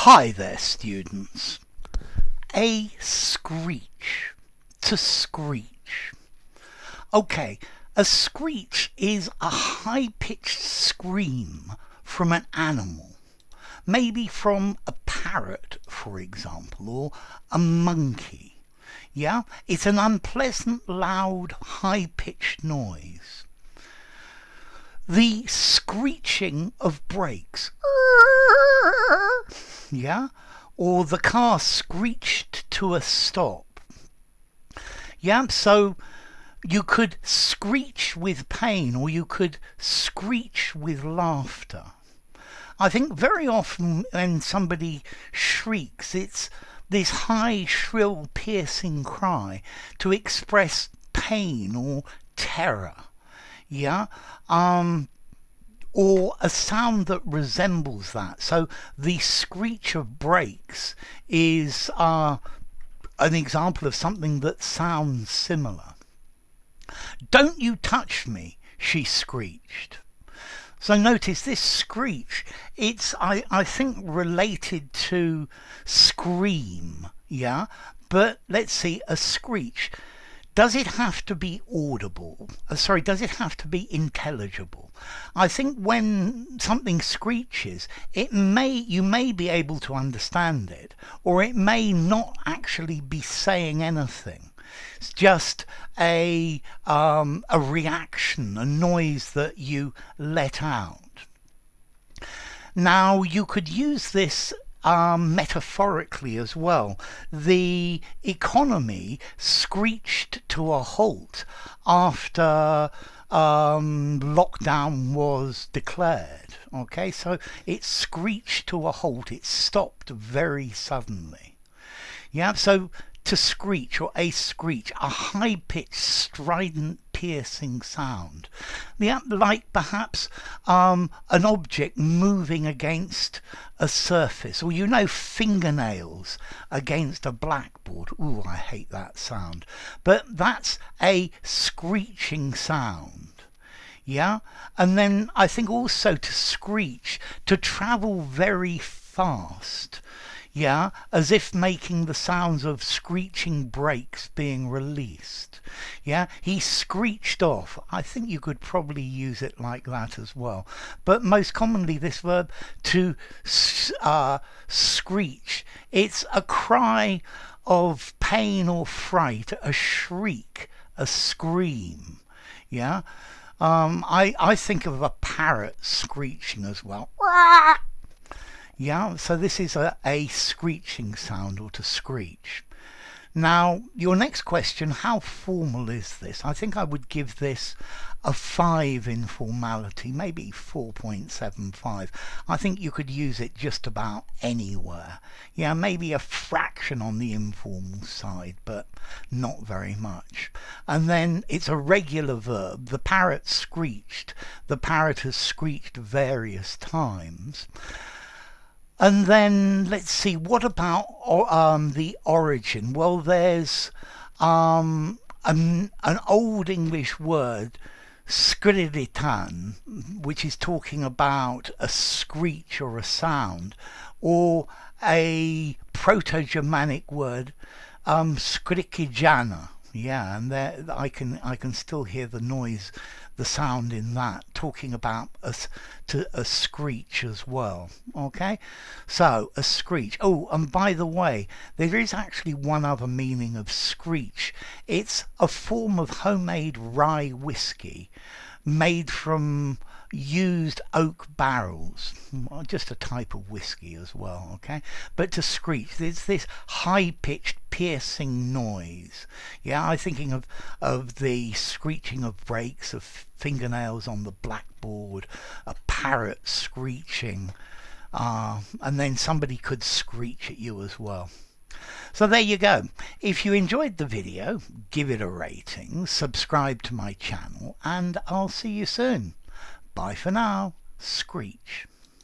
Hi there, students. A screech. To screech. Okay, a screech is a high-pitched scream from an animal. Maybe from a parrot, for example, or a monkey. Yeah? It's an unpleasant, loud, high-pitched noise. The screeching of brakes. Yeah? Or the car screeched to a stop. Yeah? So you could screech with pain or you could screech with laughter. I think very often when somebody shrieks, it's this high, shrill, piercing cry to express pain or terror. Yeah? Or a sound that resembles that. So the screech of brakes is an example of something that sounds similar. "Don't you touch me," she screeched. So notice this screech, it's, I think, related to scream, yeah? But let's see, a screech. Does it have to be audible? Does it have to be intelligible? I think when something screeches, you may be able to understand it, or it may not actually be saying anything. It's just a reaction, a noise that you let out. Now, you could use this metaphorically as well. The economy screeched to a halt after lockdown was declared. Okay, so it screeched to a halt. It stopped very suddenly. Yeah, so to screech or a screech, a high-pitched, strident, piercing sound. Yeah, like perhaps an object moving against a surface, or fingernails against a blackboard. Ooh, I hate that sound. But that's a screeching sound. Yeah, and then I think also to screech, to travel very fast. Yeah, as if making the sounds of screeching brakes being released. Yeah, he screeched off. I think you could probably use it like that as well. But most commonly this verb to screech, it's a cry of pain or fright, a shriek, a scream. Yeah, I think of a parrot screeching as well. Yeah, so this is a screeching sound, or to screech. Now, your next question, how formal is this? I think I would give this a 5 in formality, maybe 4.75. I think you could use it just about anywhere. Yeah, maybe a fraction on the informal side, but not very much. And then it's a regular verb. The parrot screeched. The parrot has screeched various times. And then, let's see, what about the origin? Well, there's an Old English word, skriditan, which is talking about a screech or a sound, or a Proto-Germanic word, skrikijana. Yeah, and there I can still hear the noise, the sound in that, talking about a screech as well. Okay, so a screech. Oh, and by the way, there is actually one other meaning of screech. It's a form of homemade rye whiskey made from used oak barrels, just a type of whiskey as well. Okay, but to screech, there's this high-pitched, piercing noise. Yeah, I'm thinking of the screeching of brakes, of fingernails on the blackboard, a parrot screeching, and then somebody could screech at you as well. So there you go. If you enjoyed the video, give it a rating, subscribe to my channel, and I'll see you soon. Bye for now. Screech.